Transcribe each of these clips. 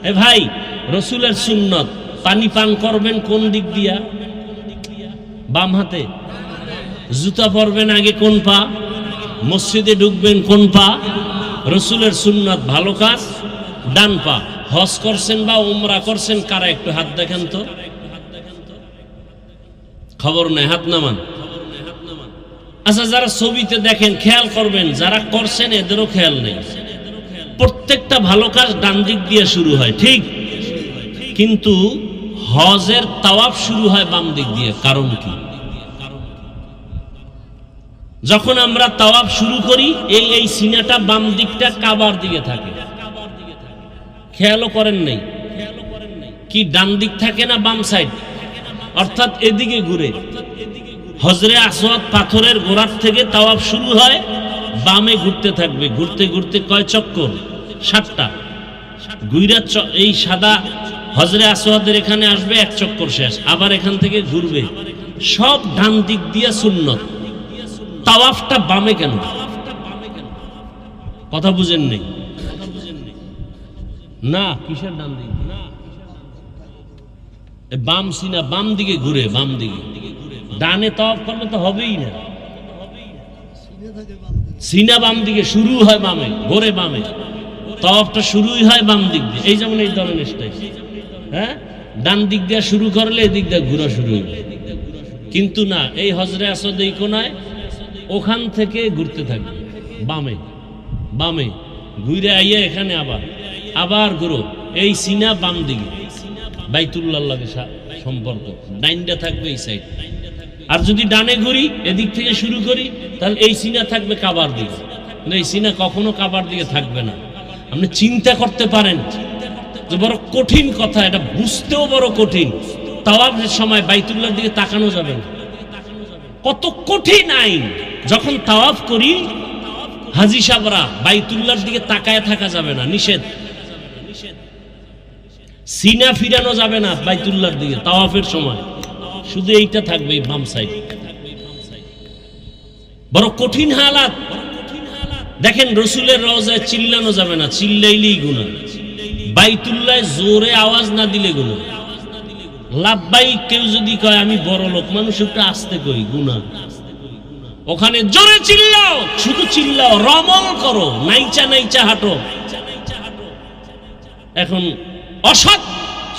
এ ভাই, রসুলের সুন্নত, পানি পান করবেন কোন দিক দিয়া? বাম হাতে। জুতা পরবেন আগে কোন পা? মসজিদে ঢুকবেন কোন পা? রসুলের সুন্নত ভালো কাজ ডান পা। হজ করছেন বা উমরা করছেন কারা? একটু হাত দেখেন তো, খবর নেই, হাত নামান। আচ্ছা, যারা ছবিতে দেখেন খেয়াল করবেন, যারা করছেন এদেরও খেয়াল নেই। প্রত্যেকটা ভালো কাজ ডান দিক দিয়ে শুরু হয়, ঠিক, কিন্তু হজের তাওয়াফ শুরু হয় বাম দিক দিয়ে। কারণ কি? যখন আমরা তাওয়াফ শুরু করি এই সিনাটা বাম দিকটা কাবার দিকে থাকে, খেয়ালও করেন নাই কি? ডান দিক থাকে না বাম সাইড, অর্থাৎ এদিকে ঘুরে। হজরে আসওয়াদ পাথরের গোড়ার থেকে তাওয়াফ শুরু হয়, বামে ঘুরতে থাকবে, ঘুরতে ঘুরতে কয় চক্কর? 7টা। গুইরা এই সাদা হজরে আসওয়াদের এখানে আসবে, এক চক্কর শেষ, আবার এখান থেকে ঘুরবে। সব ডান দিক দিয়ে সুন্নত। তাওয়াফটা বামে কেন? কথা বুঝেন নেই না? কিসের ডান দিক? বাম সিনা বাম দিকে ঘুরে, বাম দিকে। ডানে তাওয়াফ করলে তো হবেই না। সিনা বাম দিকে শুরু হয়, বামে ঘোরে, বামে তাওয়াফটা শুরুই হয় বাম দিক দিয়ে। এই যেমন এই ধরনের স্টাইল, হ্যাঁ, ডান দিক দিয়ে শুরু করলে এদিক দিয়ে ঘোরা শুরু হইবে। কিন্তু না, এই হজরে আসওয়াদ এই কোনায়, ওখান থেকে ঘুরতে থাকবে বামে, বামে ঘুরে আইয়া এখানে আবার ঘুরো। এই সিনা বাম দিকে, বাইতুল্লাহর লাগে সম্পর্ক, ডাইনটা থাকবে এই সাইড। আর যদি ডানে ঘুরি, এদিক থেকে শুরু করি, তাহলে এই সিনা থাকবে কাবার দিকে। এই সিনা কখনো কাবার দিকে থাকবে না। আপনি চিন্তা করতে পারেন যে বড় কঠিন কথা, এটা বুঝতেও বড় কঠিন। তাওয়াফের সময় বাইতুল্লাহর দিকে তাকানো যাবে না, কত কঠিন আইন। যখন তাওয়াফ করি হাজী সাহেবরা, বাইতুল্লাহর দিকে তাকায় থাকা যাবে না, নিষেধ। সিনা ফিরানো যাবে না বাইতুল্লাহর দিকে তাওয়াফের সময়, শুধু এইটা থাকবে বাম সাইড। বড় কঠিন হালাত। দেখেন, রসুলের রওজায় চিল্লানো যাবে না, চিল্লাইলেই গুনাহ। বাইতুল্লাহ জোরে আওয়াজ না দিলে গুনাহ। লাব্বাইক কেউ যদি কয় আমি বড় লোক মানুষ, একটু আস্তে কই, গুনাহ। ওখানে জোরে চিল্লাও, শুধু চিল্লাও, রমল করো, নাইচা নাইচা হাঁটো। এখন অসৎ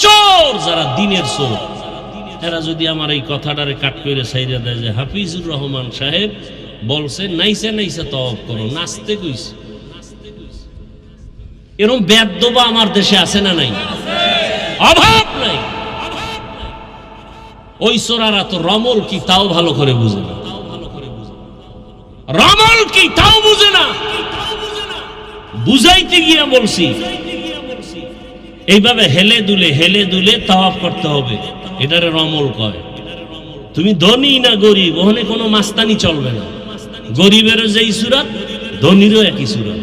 চোর যারা, দিনের চোর, এরা যদি আমার এই কথাটারে কাট করে সাইরা দেয় যে হাফিজুর রহমান সাহেব বলছে নাইচা নাইচা তাওয়াফ করো, নাচতে কইছে, এরকম বেদবা আমার দেশে আছে না নাই? অভাব নাই। ওই চোরারা তো রমল কি তাও ভালো করে বুঝে না, রমল কি তাও বুঝে না। বুঝাইতে গিয়ে বলছি এইভাবে হেলে দুলে তাওয়াফ করতে হবে, এটারে রমল কয়। তুমি ধনী না গরিব, ওখানে কোনো মাস্তানি চলবে না। গরিবেরও যেই সুরাত, ধনীরও একই সুরাত,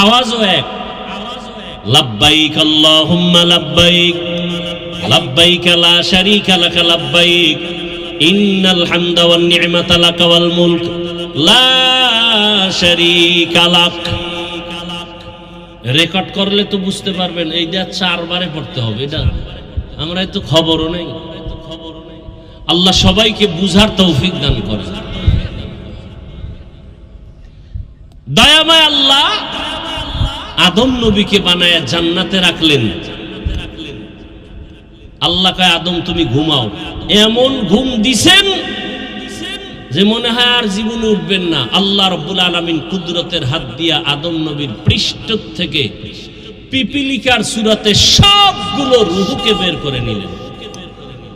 আওয়াজও এক। লাব্বাইক আল্লাহুম্মা লাব্বাইক, লাব্বাইক লা শারীকা লাক লাব্বাইক, ইন্নাল হামদা ওয়ান নি'মাতা লাক ওয়াল মুলক লা শারীকা লাক। রেকর্ড করলে তো বুঝতে পারবেন, এইটা 4 বারে পড়তে হবে। এটা আমরা তো খবরও নেই। আল্লাহ সবাইকে বুঝার তৌফিক দান করেন। দয়াময় আল্লাহ আদম নবীকে বানায়া জান্নাতে রাখলেন। আল্লাহ কয় আদম তুমি ঘুমাও। এমন ঘুম দিছেন যে মনে হয় আর জীবনে উঠবেন না। আল্লাহ রাব্বুল আলামিন কুদরতের হাত দিয়া আদম নবীর পৃষ্ঠ থেকে পিপিলিকার সুরাতে সবগুলো রূহকে বের করে নিলেন।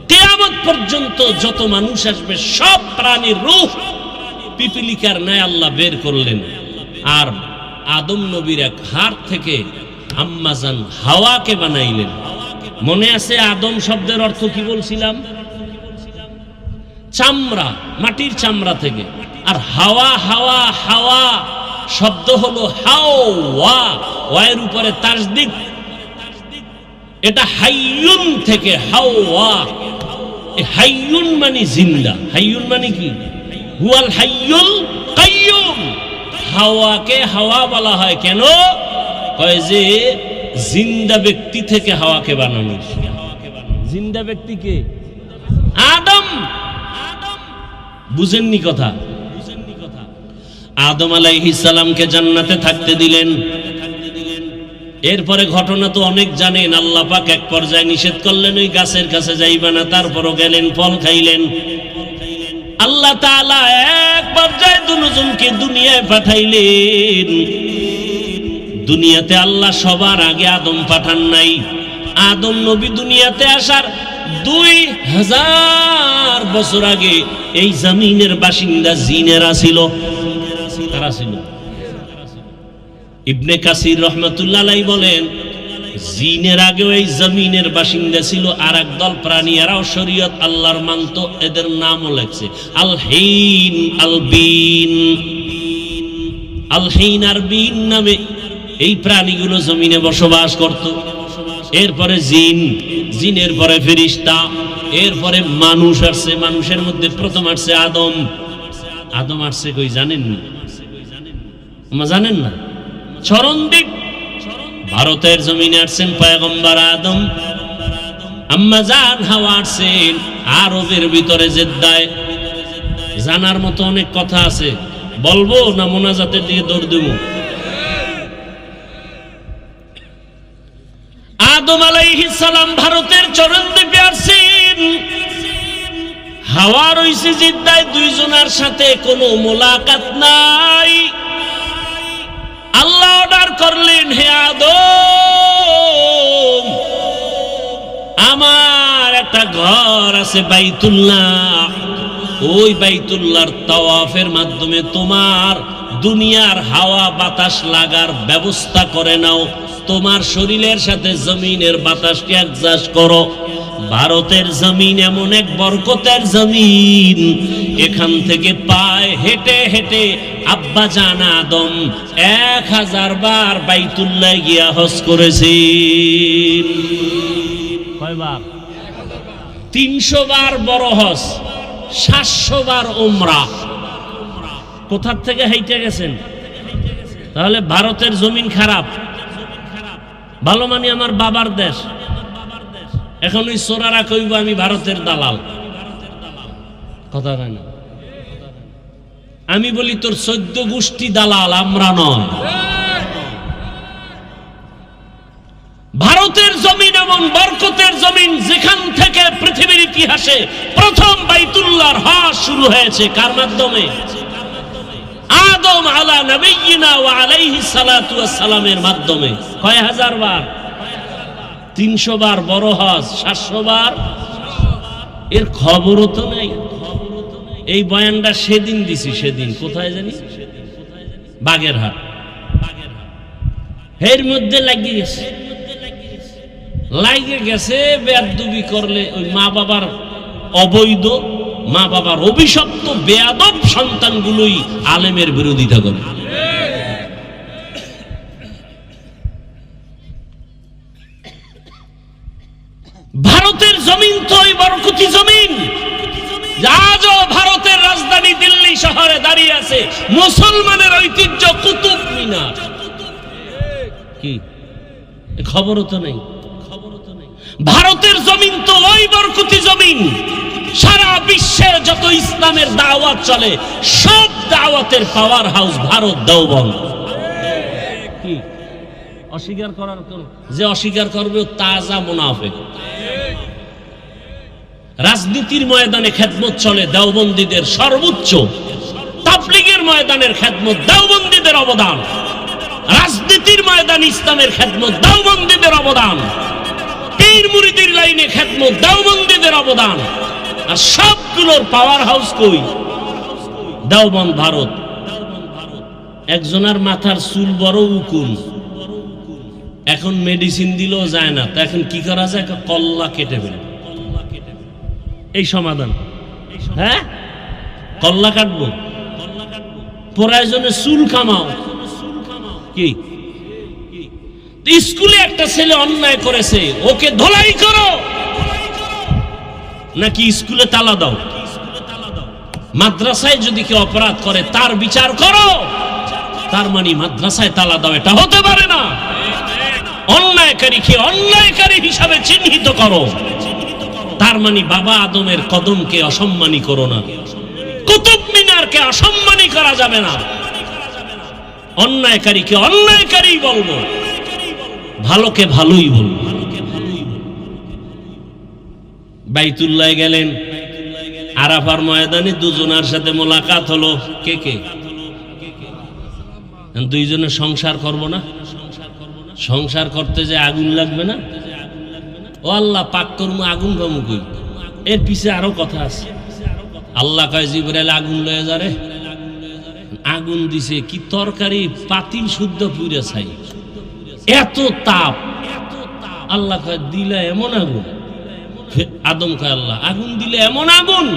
কিয়ামত পর্যন্ত যত মানুষ আসবে সব প্রাণীর রূহ পিপিলিকার ন্যায় আল্লাহ বের করলেন। আর আদম নবীর এক হাড় থেকে আম্মাজান হাওয়াকে বানাইলেন। মনে আছে আদম শব্দের অর্থ কি বলছিলাম? চামড়া, মাটির চামড়া থেকে। আর হাওয়া হাওয়া হাওয়া শব্দ হলো হাওয়া, ওয়ার উপরে তাসদিদ। এটা হাইয়ুন থেকে হাওয়া। হাইয়ুন মানে জিন্দা। হাইয়ুন মানে কি? হুয়াল হাইয়ুল কাইয়ুম। হাওয়াকে হাওয়া বলা হয় কেন? কয় যে জিন্দা ব্যক্তি থেকে হাওয়াকে বানানো। জিন্দা ব্যক্তিকে আদম, বুঝেননি কথা? আদম আলাইহিস সালামকে জান্নাতে থাকতে দিলেন। এরপরে ঘটনা তো অনেক জানেন। আল্লাহ পাক এক পর্যায়ে নিষেধ করলেন, ওই গাছের কাছে যাইবা না। তারপরও গেলেন, ফল খাইলেন। আল্লাহ তাআলা এক পর্যায়ে দুজনকে দুনিয়ায় পাঠাইলেন। দুনিয়াতে আল্লাহ সবার আগে আদম পাঠান নাই। আদম নবী দুনিয়াতে আসার 2000 বছর আগে এই জমিনের বাসিন্দা জিনেরা ছিল। তারা ছিল। ইবনে কাসির রহমাতুল্লাহ আলাইহি বলেন, জিনের আগেও এই জমিনের বাসিন্দা ছিল আর একদল প্রাণী, এরাও শরীয়ত আল্লাহর মানত। এদের নামও লেখছে আল হিন আল বিন। আল হিন আর বিন নামে এই প্রাণীগুলো জমিনে বসবাস করত। এরপরে জিন, জিনের পরে ফেরেশতা, এরপরে মানুষ আসছে। মানুষের মধ্যে প্রথম আসছে আদম। আদম আসছে কই জানেন না? জানেন না? চরণদ্বীপ ভারতের জমিনে আসছেন পয়গম্বর আদম। আম্মা জান হাওয়া আসছেন আরবের ভিতরে জেদ্দায়। জানার মতো অনেক কথা আছে, বলবো না মোনাজাতের দিকে দৌড় দেব? আদম আলাইহিস সালাম ভারতের চরণদ্বীপে আসছেন। হাওয়া রইছে জিদ্দায়, দুইজনের সাথে কোনো মোলাকাত নাই। আল্লাহ অর্ডার করলেন, হে আদম, আমার একটা ঘর আছে বাইতুল্লাহ, ওই বাইতুল্লাহর তাওয়াফের মাধ্যমে তোমার দুনিয়ার হাওয়া বাতাস লাগার ব্যবস্থা করে নাও। তোমার শরীরের সাথে জমিনের বাতাসকে অ্যাডজাস্ট করো। ভারতের জমিন এমন এক বরকতের জমিন, এখান থেকে পায়ে হেঁটে হেঁটে আব্বা জান আদম 1000 বার বাইতুল্লাহ গিয়া হজ করেছেন। কয়বার? 300 বার বড় হজ, 700 বার উমরা। কোথা থেকে হেঁটে গেছেন? তাহলে ভারতের জমিন খারাপ? ভালো মানে আমার বাবার দেশ। এখন ওই সোরারা কইব আমি ভারতের দালাল। কথা হয় না? আমি বলি তোর 14 গোষ্ঠী দালাল, আমরা নয়। ভারতের জমিন এমন বরকতের জমিন, যেখান থেকে পৃথিবীর ইতিহাসে প্রথম বাইতুল্লাহর হজ শুরু হয়েছে। কার মাধ্যমে? আদম আলা নবিয়িনা ওয়া আলাইহিস সালাতু ওয়াস সালামের মাধ্যমে। কয় হাজার বার? 300 বার বড় হজ, 700 বার। এর খবরও তো নেই। এই বয়ানটা সেদিন দিছি। সেদিন কোথায় জানি? বাগেরহাট। এর মধ্যে লাগিয়ে গেছে, লাগিয়ে গেছে। বেয়াদবি করলে ওই মা বাবার অবৈধ, মা বাবার অভিশপ্ত বেয়াদব সন্তানগুলোই আলেমের বিরোধিতা করে। ভারতের জমিন তো ওই বরকতি জমিন। আজও ভারতের রাজধানী দিল্লি শহরে দাঁড়িয়ে আছে মুসলমানের ঐতিহ্য কুতুব মিনার। কি খবরও তো নেই? ভারতের জমিন তো ওই বরকতি জমিন। সারা বিশ্বের যত ইসলামের দাওয়াত চলে, সব দাওয়াতের পাওয়ার হাউস ভারত, দেওবন্দ। কি অস্বীকার করার? যে অস্বীকার করবে তাজা মুনাফিক। রাজনীতির ময়দানে খেদমত চলে দেওবন্দীদের সর্বোচ্চ। তাবলীগের ময়দানের খেদমত দেওবন্দীদের অবদান। রাজনীতির ময়দানে ইসলামের খেদমত দেওবন্দীদের অবদান। পীর মুরিদের লাইনে খেদমত দেওবন্দীদের অবদান। আর সবগুলোর পাওয়ার হাউস কই? দেওবন্দ, ভারত। একজনের মাথার চুল বড় উকুন, এখন মেডিসিন দিলেও যায় না। তা এখন কি করা যায়? কল্লা কেটে ফেলে। এই সমাধান? হ্যাঁ, কল্লা কাটবো, প্রয়োজনে চুল কামাও। কি স্কুলে একটা ছেলে অন্যায় করেছে, ওকে ধোলাই করো, নাকি স্কুলে তালা দাও? মাদ্রাসায় যদি কেউ অপরাধ করে তার বিচার করো, তার মানে মাদ্রাসায় তালা দাও? এটা হতে পারে না। অন্যায় অন্যায়কারীকে অন্যায়কারী হিসাবে চিহ্নিত করো, তার মানে বাবা আদমের কদমকে অসম্মানী করো না, কুতুব মিনারকে অসম্মানী করা যাবে না। অন্যায়কারীকে অন্যায়কারী বলবো, ভালোকে ভালোই বলবো। বাইতুল্লাহ গেলেন, আরাফার ময়দানে দুজনের সাথে মোলাকাত হলো। কে কে? দুইজনে সংসার করব না? সংসার করতে যে আগুন লাগবে না? ও আল্লাহ, পাক করবো আগুন পাবো কই? এর পিছে আরো কথা আছে। আল্লাহ কয় জিবরাইল আগুন লয়ে যারে। আগুন দিছে কি তরকারি, পাতিল শুদ্ধ পুড়ে ছাই, এত তাপ। আল্লাহ কয় দিলে এমন আগুন। আদম কয় আল্লাহ আগুন দিলে এমন আগুন?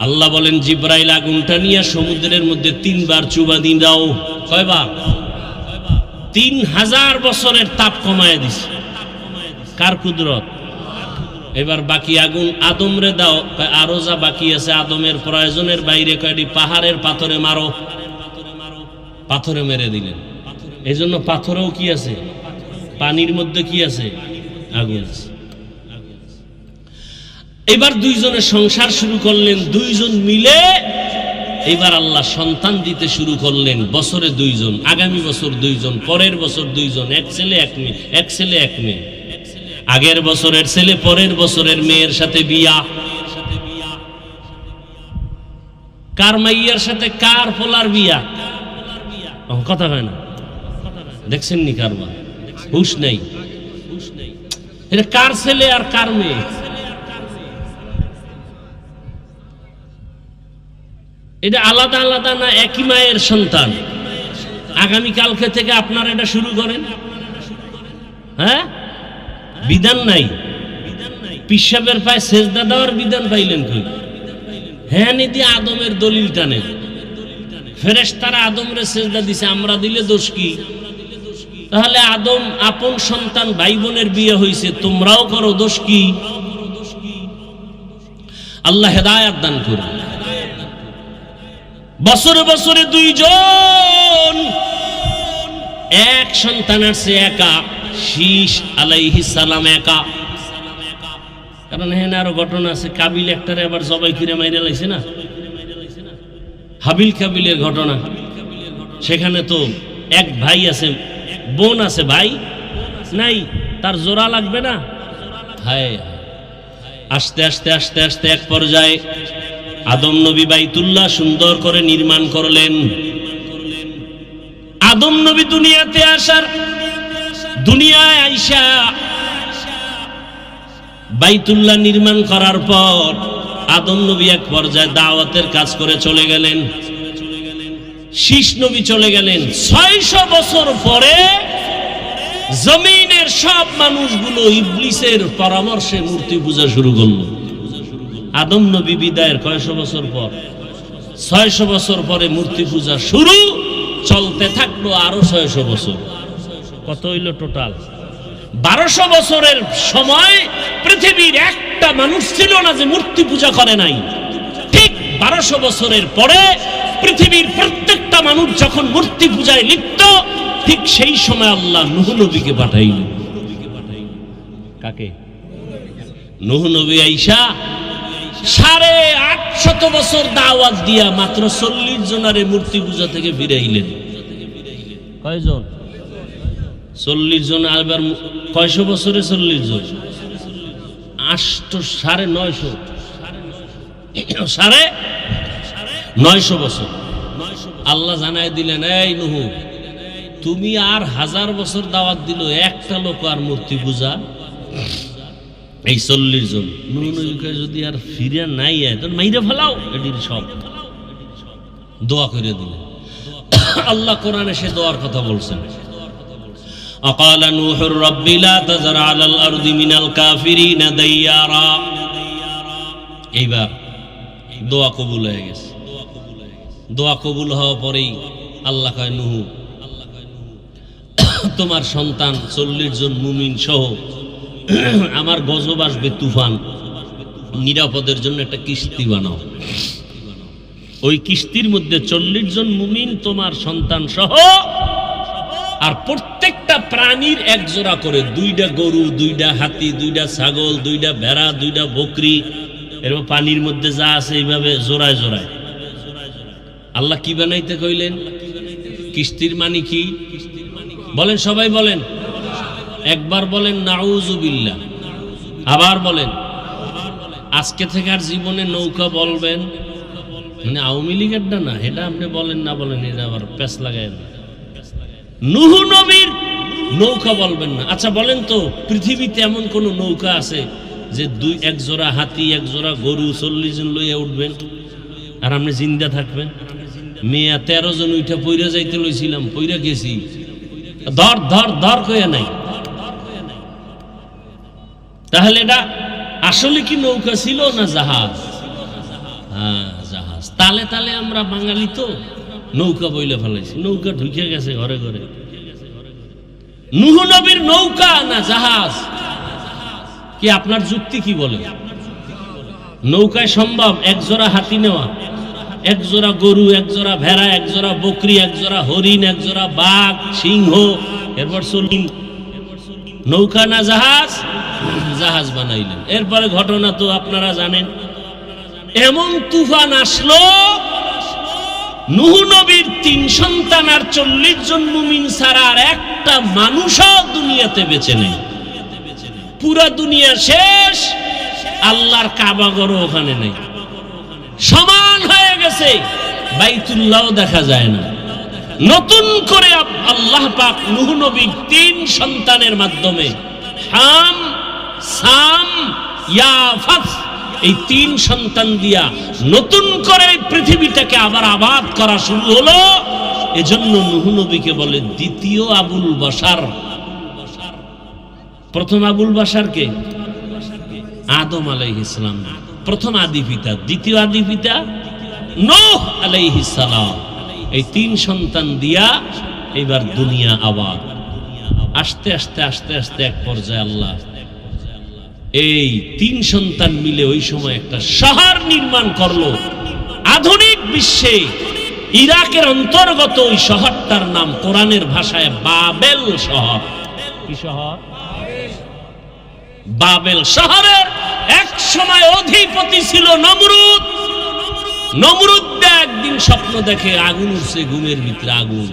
আল্লাহ বলেন জিবরাইল আগুনটা নিয়ে সমুদ্রের মধ্যে 3 বার চুবা দিন দাও। কয়বার? 3000 বছরের তাপ কমায় দিছে। কার কুদরত? এবার বাকি আগুন আদম রে দাও। আরো যা বাকি আছে আদমের প্রয়োজনের বাইরে কয়টি পাহাড়ের পাথরে মারো। পাথরে মেরে দিলেন। এই জন্য পাথরেও কি আছে? পানির মধ্যে কি আছে? আগুন আছে। এবার দুইজনে সংসার শুরু করলেন, দুইজন মিলে। এবার আল্লাহ সন্তান দিতে শুরু করলেন। বছরে 2 জন, আগামী বছর 2 জন, পরের বছর 2 জন, এক ছেলে এক মেয়ে, এক ছেলে এক মেয়ে। আগের বছরের ছেলে পরের বছরের মেয়ের সাথে বিয়া। কার মাইয়ার সাথে কার পোলার বিয়া? কথা হয় না, দেখছেন নি? কারবার হুশ নেই। এটা কার ছেলে আর কার মেয়ে? এটা আলাদা আলাদা না একই মায়ের সন্তান? আগামীকালকে থেকে আপনারা এটা শুরু করেন। হ্যাঁ, বিধান নাই। পিসাবের পায়ে সেজদা দেওয়ার বিধান পাইলেন কই? হ্যাঁ, নিদি আদমের দলিল টানেন। ফেরেশতারা আদমরে সেজদা দিছে, আমরা দিলে দোষ কি? তাহলে আদম আপন সন্তান ভাই বোনের বিয়ে হয়েছে, তোমরাও করো, দোষ কি? আল্লাহ হেদায়েত দান করুন। বছরে বছরে 2 জন, এক সন্তান আসছে একা। শীষ আলাইহিস সালাম একা। কারণ এখানে আরো ঘটনা আছে। কাবিল একটারে আবার জবাই করে মাইরে লাইছে না, হাবিল কাবিলের ঘটনা। সেখানে তো এক ভাই আছে, বোন আছে, ভাই নাই, তার জোড়া লাগবে না। হায়, আস্তে আস্তে আস্তে আস্তে এক পর্যায়ে আদম নবী বাইতুল্লাহ সুন্দর করে নির্মাণ করলেন। আদম নবী দুনিয়াতে আসার, দুনিয়ায় আইসা বাইতুল্লাহ নির্মাণ করার পর আদম নবী এক পর্যায়ে দাওয়াতের কাজ করে চলে গেলেন। শীষ নবী চলে গেলেন। 600 বছর পরে জমিনের সব মানুষগুলো ইবলিসের পরামর্শে মূর্তি পূজা শুরু করলো। আদম নবী বিদায়ের কয়শো বছর পর? 600 বছর পরে মূর্তি পূজা শুরু, চলতে থাকলো আরো 600 বছর। কত হইল টোটাল? 1200 বছরের সময় পৃথিবীর একটা মানুষ ছিল না যে মূর্তি পূজা করে নাই। ঠিক 1200 বছরের পরে পৃথিবীর প্রত্যেকটা মানুষ যখন মূর্তি পূজায় লিপ্ত, ঠিক সেই সময় আল্লাহ নূহ নবীকে পাঠাইলেন। কাকে? নূহ নবী আইসা 850 বছর দাওয়াত দিয়া মাত্র 40 জনারে মূর্তি পূজা থেকে ফিরাইলেন। কয়জন? 40 জন। আবার কয়শো বছরে 40 জন? 950 বছর। আল্লাহ জানাই দিলেন, এই নূহ, তুমি আর 1000 বছর দাওয়াত দিল, একটা লোক আর মূর্তি পূজা। এই 40 জন নূহ নবীকে যদি আর ফিরে নাই তাহলে মাইরে ফেলাও, এটির সব দোয়া করে দিলেন। আল্লাহ কোরআনে সে দোয়ার কথা বলছেন। أقال نوح رب لا تذر على الأرض من الكافرين ديارا। এইবার দোয়া কবুল হয়ে গেছে। দোয়া কবুল হওয়ার পরেই আল্লাহ কয়, নূহ, তোমার সন্তান 40 জন মুমিন সহ আমার গজব আসবে, তুফান, নিরাপদের জন্য একটা কিস্তি বানাও। ওই কিস্তির মধ্যে 40 জন মুমিন তোমার সন্তান সহ আর প্রত্যেকটা প্রাণীর এক জোড়া করে, 2টা গরু, 2টা হাতি, 2টা ছাগল, 2টা ভেড়া, 2টা বকরি, এরকম পানির মধ্যে যা আছে এইভাবে জোড়ায় জোড়ায়। আল্লাহ কি বানাইতে কইলেন? কিস্তির মানে কি বলেন? সবাই বলেন, একবার বলেন নাউযুবিল্লাহ, আবার বলেন। আজকে থেকে আর জীবনে নৌকা বলবেন মানে আওয়ামী লীগেরটা না, এটা আপনি বলেন না বলেন, এটা আবার প্যাঁচ লাগায় না। নূহ নবীর নৌকা বলবেন না। আচ্ছা বলেন তো, পৃথিবীতে এমন কোন নৌকা আছে যে এক জোড়া হাতি, এক জোড়া গরু, 40 জন লইয়া উঠবেন আর আপনি জিন্দা থাকবেন? মেয়া 13 জন উঠা পইরা যাইতে লইছিলাম, পইরা গেছি, ধর ধর ধর কইয়া নাই। তাহলে এটা আসলে কি নৌকা ছিল না জাহাজ? হ্যাঁ জাহাজ। তালে তালে আমরা বাঙালি তো নৌকা বইলে ফেলাইছি, নৌকা ঢুকে গেছে ঘরে ঘরে। নূহ নবীর নৌকা না জাহাজ? কি আপনার যুক্তি কি বলে? নৌকায় সম্ভব এক জোড়া হাতি নেওয়া, এক জোড়া গরু, এক জোড়া ভেড়া, এক জোড়া বকরি, এক জোড়া হরিণ, এক জোড়া বাঘ, সিংহ, এরপর চলুন। নৌকা না জাহাজ? জাহাজ বানাইলেন। এরপরে ঘটনা তো আপনারা জানেন, এমন তুফান আসলো, নূহ নবীর 3 সন্তান আর 40 জন মুমিন ছাড়া আর একটা মানুষও দুনিয়াতে বেঁচে নেই। পুরা দুনিয়া শেষ, আল্লাহর কাবাঘরও ওখানে নেই, সমান হয়ে গেছে, বাইতুল্লাহ দেখা যায় না। নতুন করে আল্লাহ পাক নূহ নবীর 3 সন্তানের মাধ্যমে হাম, সাম, ইয়াফাত, এই 3 সন্তান দিয়া নতুন করে পৃথিবীটাকে আবার আবাদ করা শুরু হলো। এজন্য নূহ নবীকে বলে দ্বিতীয় আবুল বাশার। প্রথম আবুল বাশার কে? আদম আলাইহিস সালাম, প্রথম আদি পিতা। দ্বিতীয় আদি পিতা নূহ আলাইহিস সালাম। এই 3 সন্তান দিয়া এবার দুনিয়া আবাদ। আস্তে আস্তে আস্তে আস্তে এক পর্যায়ে আল্লাহ এই 3 সন্তান মিলে ওই সময় একটা শহর নির্মাণ করলো। আধুনিক বিশ্বে ইরাকের অন্তর্গত ওই শহরটার নাম কোরআনের ভাষায় বাবেল শহর। কি শহর? বাবেল শহরের এক সময় অধিপতি ছিল নমরুদ। নমরুদ একদিন স্বপ্ন দেখে আগুন উঠছে, ঘুমের ভিতরে আগুন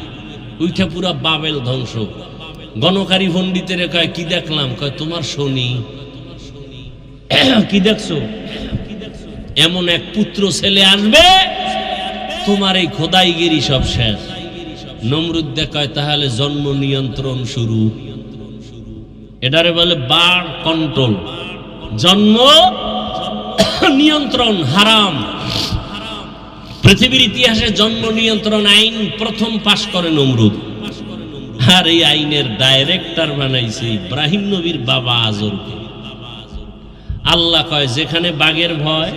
উঠে পুরা বাবেল ধ্বংস। গণকারী পণ্ডিতের কয় কি দেখলাম? কয় তোমার শনি। কি দেখছো? এমন এক পুত্র ছেলে আসবে, তোমার এই খোদাইগিরি সব শেষ। নমরুদ কয় তাহলে জন্ম নিয়ন্ত্রণ শুরু। এটারে বলে বার্থ কন্ট্রোল, জন্ম নিয়ন্ত্রণ হারাম। পৃথিবীর ইতিহাসে জন্ম নিয়ন্ত্রণ আইন প্রথম পাশ করে নমরুদ, আর এই আইনের ডাইরেক্টর বানাইছে ইব্রাহিম নবীর বাবা আজরকে। আল্লাহ কয় যেখানে বাঘের ভয়,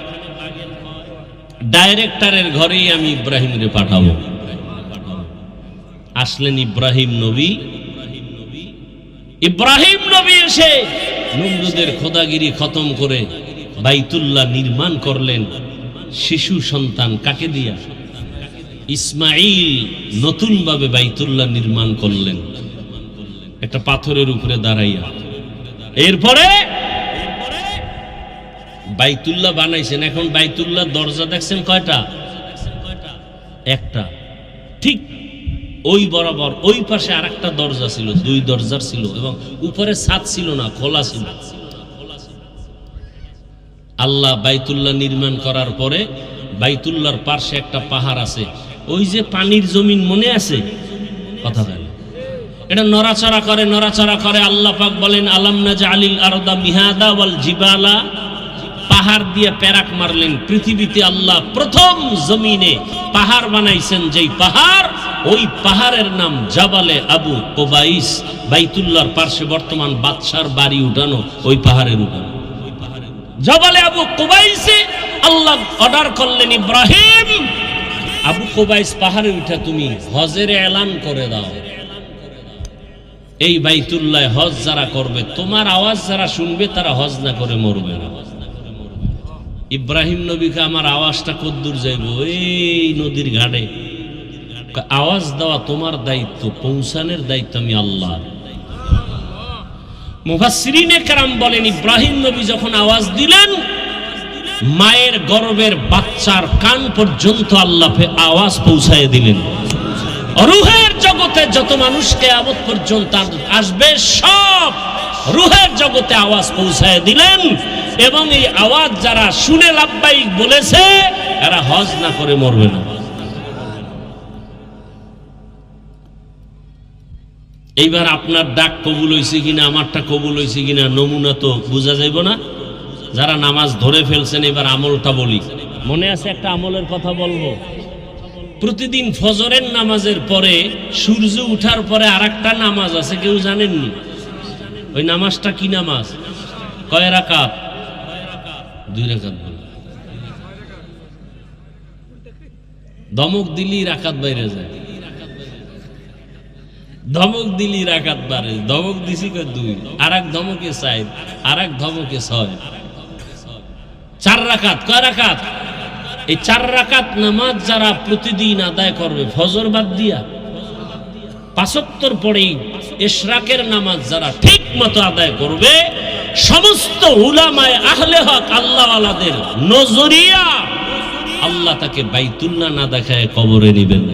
ডাইরেক্টরের ঘরেই আমি ইব্রাহিমরে পাঠাবো। আসলেন ইব্রাহিম নবী। ইব্রাহিম নবী এসে নমরুদের খোদাগিরি খতম করে বাইতুল্লাহ নির্মাণ করলেন। শিশু সন্তান কাকে দিয়া? ইসমাইল নতুন ভাবে বাইতুল্লাহ নির্মাণ করলেন একটা পাথরের উপরে দাঁড়াইয়া। এরপরে বাইতুল্লাহ বানাইছেন। এখন বাইতুল্লাহ দরজা দেখছেন কয়টা? একটা। ঠিক ওই বরাবর ওই পাশে আরেকটা দরজা ছিল, 2 দরজার ছিল, এবং উপরে ছাদ ছিল না, খোলা ছিল। আল্লাহ বাইতুল্লাহ নির্মাণ করার পরে বাইতুল্লাহর পাশে একটা পাহাড় আছে, ওই যে পানির জমিন মনে আছে? কথা বলে এটা নড়াচড়া করে, নড়াচড়া করে। আল্লাহ পাক বলেন আলাম নাজআলিল আরদা মিহাদা ওয়াল জিবালা, পাহাড় দিয়ে প্যারাক মারলেন। পৃথিবীতে আল্লাহ প্রথম জমিনে পাহাড় বানাইছেন, যেই পাহাড়, ওই পাহাড়ের নাম জাবালে আবু কুবাইস। বাইতুল্লাহর পাশে বর্তমান বাদশার বাড়ি উঠানো ওই পাহাড়ের উঠানো জাবালে আবু কুবাইসে আল্লাহ অর্ডার করলেন ইব্রাহিম, আবু কুবাইস পাহাড়ে উঠা তুমি হজের এলান করে দাও। এই বাইতুল্লাহ হজ যারা করবে, তোমার আওয়াজ যারা শুনবে তারা হজ না করে মরবে না। ইব্রাহিম নবীকে আমার আওয়াজটা কদ্দূর যাইব? এই নদীর ঘাটে। আওয়াজ দেওয়া তোমার দায়িত্ব, পৌঁছানোর দায়িত্ব আমি আল্লাহ। মুফাসসিরিনে কেরাম বলেন, ইব্রাহিম নবী যখন আওয়াজ দিলেন, মায়ের গর্ভের বাচ্চার কান পর্যন্ত আল্লাহ আওয়াজ পৌঁছায় দিলেন। রূহের জগতে যত মানুষ কিয়ামত পর্যন্ত আসবে, সব রূহের জগতে আওয়াজ পৌঁছায় দিলেন। এবং এই আওয়াজ যারা শুনে লাব্বাইক বলেছে, এরা হজ না করে মরবে না। এইবার আপনার ডাক কবুল হয়েছে কিনা, আমারটা কবুল হয়েছে কিনা নমুনা তো বোঝা যাইব না। যারা নামাজ ধরে ফেলছেন, এবার আমলটা বলি। মনে আছে একটা আমলের কথা বলবো। প্রতিদিন ফজরের নামাজের পরে সূর্য উঠার পরে আরেকটা নামাজ আছে, কেউ জানেননি? ওই নামাজটা কি নামাজ? কয় রাকাত? 2 রাকাত। ধমক দিলি রাকাত বাইরে যায়, ধমক দিলি রাকাত বাড়ে। ধমক দিছি 2, আর এক ধমকে 4, আর এক ধমকে 6, 4 রাকাত। কয় রাকাত? এই 4 রাকাত নামাজ যারা প্রতিদিন আদায় করবে, ফজর বাদ দিয়া 5 ওয়াক্তের পরেই ইশরাকের নামাজ যারা ঠিক মতো আদায় করবে, সমস্ত উলামায়ে আহলে হক আল্লাহওয়ালাদের নজরিয়া আল্লাহ তাকে বাইতুল্লাহ না দেখায় কবরে নিবেন।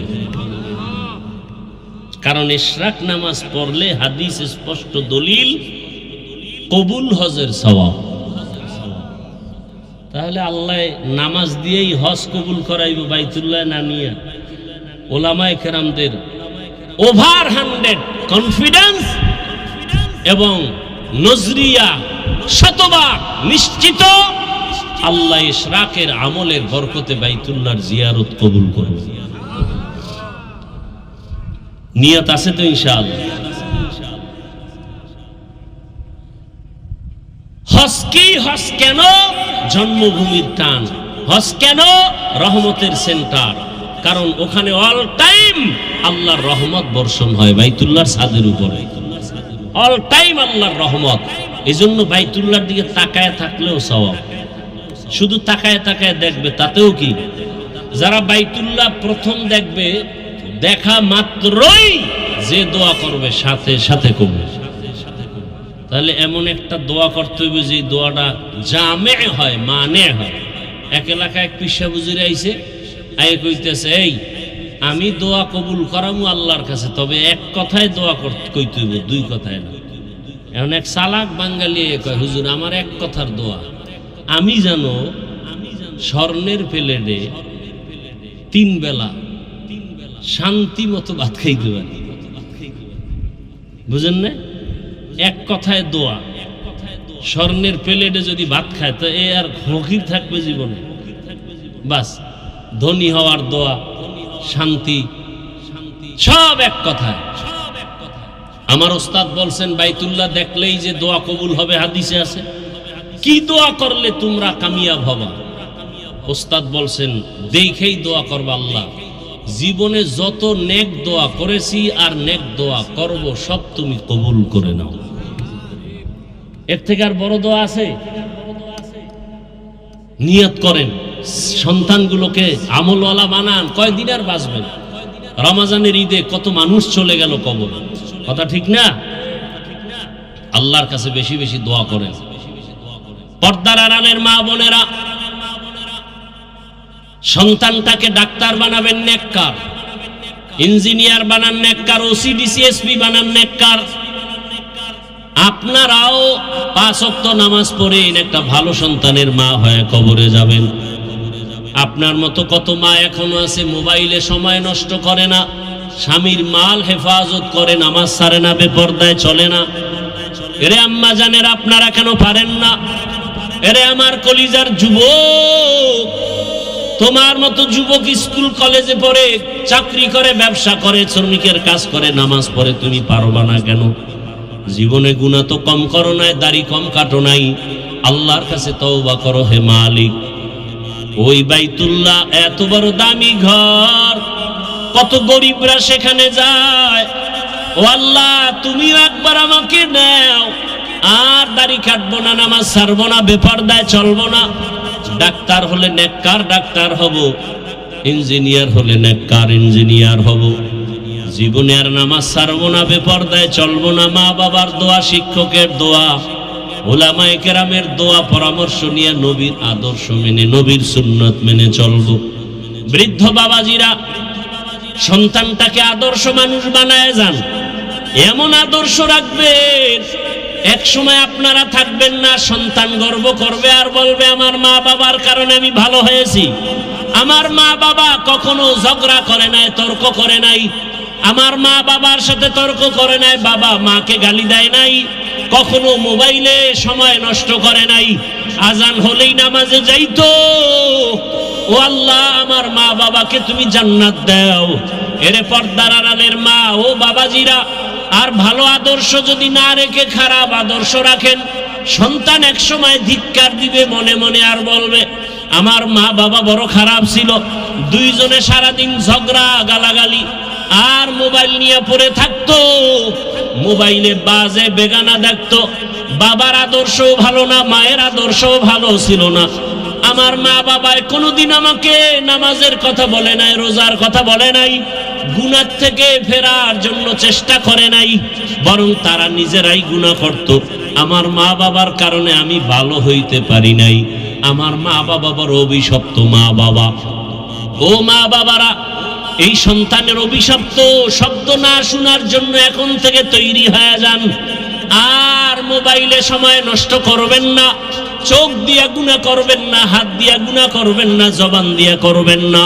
কারণ ইশরাক নামাজ পড়লে হাদিস স্পষ্ট দলিল, কবুল হজের সওয়াব। তাহলে আল্লাহ নামাজ দিয়েই হজ কবুল করাইব বাইতুল্লাহ না নিয়ে? ওলামায়ে কেরামদের ওভার 100 কনফিডেন্স এবং নজরিয়া শতভাগ নিশ্চিত, আল্লাহ ইশরাকের আমলের বরকতে বাইতুল্লাহর জিয়ারত কবুল করবে। নিয়ত আছে তো ইনশাআল্লাহ? হজ কি? হজ কেন? জন্মভূমির টান। হজ কেন? রহমতের সেন্টার। কারণ ওখানে অল টাইম আল্লাহর রহমত বর্ষণ হয় বাইতুল্লাহর ছাদের উপরে, অল টাইম আল্লাহর রহমত। এই জন্য বাইতুল্লাহর দিকে তাকায় থাকলেও সওয়াব। শুধু তাকায় তাকায় দেখবে তাতেও কি? যারা বাইতুল্লাহ প্রথম দেখবে, দেখা মাত্রই যে দোয়া করবে সাথে সাথে করবে। তাহলে এমন একটা দোয়া করতে হবে যে দোয়াটা জামে হয়, মানে হয়। এক এলাকায় এক পিসা বুঝিয়ে আইছে, আয়ে কইতেছে, এই আমি দোয়া কবুল করামু আল্লাহর কাছে, তবে এক কথায় দোয়া কইতে হইব, 2 কথায় না। এখন এক চালাক বাঙালি কয়, হুজুর আমার এক কথার দোয়া, আমি জানো স্বর্ণের প্লেটে 3 বেলা শান্তি মতো ভাত খাইতে পারি। বুঝেন না? এক কথায় দোয়া, স্বর্ণের প্লেটে যদি ভাত খায় তো এ আর ফকির থাকবে জীবনে? বাস, ধনী হওয়ার দোয়া, শান্তি, সব এক কথায়। আমার ওস্তাদ বলছেন, বাইতুল্লাহ দেখলেই যে দোয়া কবুল হবে হাদিসে আছে। কি দোয়া করলে তোমরা কামিয়াব হবা? ওস্তাদ বলছেন, দেখেই দোয়া করবা আল্লাহ জীবনে যত নেক দোয়া করেছি আর নেক দোয়া করব সব তুমি কবুল করে নাও। এর থেকে আর বড় দোয়া আছে? নিয়ত করেন, সন্তানগুলোকে আমলওয়ালা বানান। কয়দিন আর বাঁচবেন? রমজানের ঈদে কত মানুষ চলে গেল কবর, কথা ঠিক না? আল্লাহর কাছে বেশি বেশি দোয়া করেন। পর্দার আড়ালের মা বোনেরা, সন্তানটাকে ডাক্তার বানাবেন নেককার, ইঞ্জিনিয়ার বানান নেককার, ওসিডিসিএসপি বানান নেককার। আপনারাও 5 ওয়াক্ত নামাজ পড়েন, একটা ভালো সন্তানের মা হয়ে কবরে যাবেন। আপনার মতো কত মা এখনো আছে মোবাইলে সময় নষ্ট করে না, স্বামীর মাল হেফাজত করে, নামাজ ছাড়ে না, বেপরদায় চলে না। এরে আম্মা জানেন, আপনারা কেন পারেন না? এরে আমার কলিজার যুবক, তোমার মতো যুবক স্কুল কলেজে পড়ে, চাকরি করে, ব্যবসা করে, শ্রমিকের কাজ করে, নামাজ পড়ে, তুমি পারবা না কেন? জীবনে গুনাহ তো কম করো নাই, দাড়ি কম কাটো নাই। আল্লাহর কাছে তওবা করো, হে মালিক। ওই বাইতুল্লাহ এত বড় দামি ঘর, কত গরিবরা সেখানে যায়। ও আল্লাহ, তুমি একবার আমাকে নাও, আর দাড়ি কাটবো না, নামাজ ছাড়বো না, বেপরদায় চলবো না। ডাক্তার হলে নেককার ডাক্তার হব, ইঞ্জিনিয়ার হলে নেককার ইঞ্জিনিয়ার হব। জীবনে আর নামাজ ছাড়বো না, বেপরদায় চলবো না। মা বাবার দোয়া, শিক্ষকের দোয়া, উলামায়ে কেরামের দোয়া পরামর্শ নিয়ে নবীর আদর্শ মেনে, নবীর সুন্নত মেনে চলবো। বৃদ্ধ বাবাজিরা সন্তানটাকে আদর্শ মানুষ বানায় যান, এমন আদর্শ রাখবেন এক সময় আপনারা থাকবেন না, সন্তান গর্ব করবে আর বলবে আমার মা বাবার কারণে আমি ভালো হয়েছি। আমার মা বাবা কখনো ঝগড়া করে নাই, তর্ক করে নাই, আমার মা বাবার সাথে তর্ক করে নাই, বাবা মাকে গালি দেয় নাই, কখনো মোবাইলে সময় নষ্ট করে নাই, আজান হলেই নামাজে যাইতো। ও আল্লাহ, আমার মা বাবাকে তুমি জান্নাত দাও। এরে পর্দার আড়ালের মা ও বাবাজিরা, আর ভালো আদর্শ যদি না রেখে খারাপ আদর্শ রাখেন, সন্তান এক সময় ধিক্কার দিবে মনে মনে, আর বলবে আমার মা বাবা বড় খারাপ ছিল। দুইজনে সারাদিন ঝগড়া গালাগালি আর মোবাইল নিয়ে পড়ে থাকতো, মোবাইলে বাজে বেগানা দেখতো। বাবার আদর্শও ভালো না, মায়ের আদর্শও ভালো ছিল না। আমার মা বাবায় কোনোদিন আমাকে নামাজের কথা বলে নাই, রোজার কথা বলে নাই, গুনাহ থেকে ফেরার জন্য চেষ্টা করে নাই, বরং তারা নিজেরাই গুনাহ করত। আমার মা বাবার কারণে আমি ভালো হইতে পারি নাই। আমার মা বাবা বড় অভিশপ্ত মা বাবা। ও মা বাবারা, এই সন্তানের অভিশপ্ত শব্দ না শোনার জন্য এখন থেকে তৈরি হয়ে যান। আর মোবাইলে সময় নষ্ট করবেন না, চোখ দিয়া গুনাহ করবেন না, হাত দিয়া গুনাহ করবেন না, জবান দিয়া করবেন না।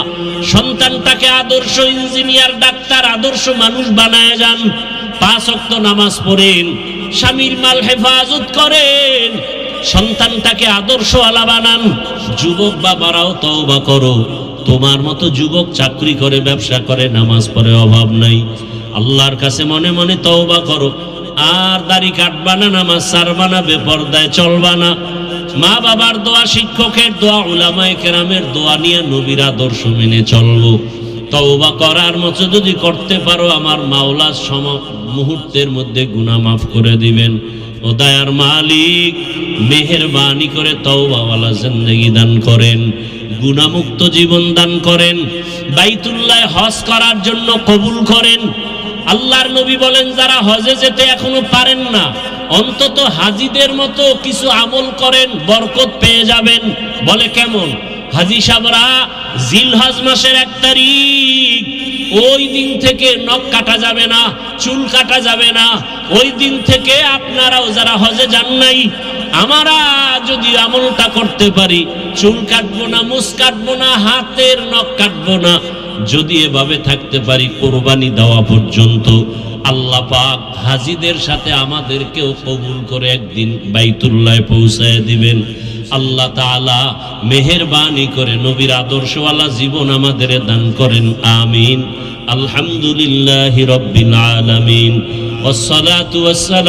সন্তানটাকে আদর্শ ইঞ্জিনিয়ার, ডাক্তার, আদর্শ মানুষ বানায় যান। 5 ওয়াক্ত নামাজ পড়েন, স্বামীর মাল হেফাজত করেন, সন্তানটাকে আদর্শওয়ালা বানান। যুবক বাবারাও তওবা করো, তোমার মতো যুবক চাকরি করে, ব্যবসা করে, নামাজ পড়ে, অভাব নাই। আল্লাহর কাছে মনে মনে তওবা করো। আর দাড়ি কাটবা না, নামাজ ছাড়বা না, বেপরদায় চলবা না। মা বাবার দোয়া, শিক্ষকের দোয়া, উলামায়ে কেরামের দোয়া নিয়ে নবীর আদর্শ মেনে চলবো। তওবা করার মতো যদি করতে পারো, আমার মাওলা মুহূর্তের মধ্যে গুনাহ মাফ করে দিবেন। ও দয়ার মালিক, মেহেরবানি করে তওবাওয়ালা জিন্দেগি দান করেন, গুনাহমুক্ত জীবন দান করেন, বাইতুল্লাহ হজ করার জন্য কবুল করেন। আল্লাহর নবী বলেন, যারা হজে যেতে এখনো পারেন না, অন্তত হাজিদের মতো কিছু আমল করেন, বরকত পেয়ে যাবেন। বলে কেমন? হাজি সাহেবরা জিলহজ মাসের 1 তারিখ, ওই দিন থেকে নখ কাটা যাবে না, চুল কাটা যাবে না। ওই দিন থেকে আপনারাও যারা হজে যান নাই, আমরা যদি আমলটা করতে পারি, চুল কাটবো না, মুছ কাটবো না, হাতের নখ কাটবো না, যদি এভাবে থাকতে পারি কোরবানি দেওয়া পর্যন্ত, আল্লাহ পাক হাজিদের সাথে আমাদেরকেও কবুল করে একদিন বাইতুল্লাহে পৌঁছায় দিবেন। আল্লাহ তাআলা মেহেরবানি করে নবীর আদর্শওয়ালা জীবন আমাদের দান করেন। আমিন। আলহামদুলিল্লাহি রাব্বিল আলামিন, ওয়াসসালাতু ওয়াসসালামু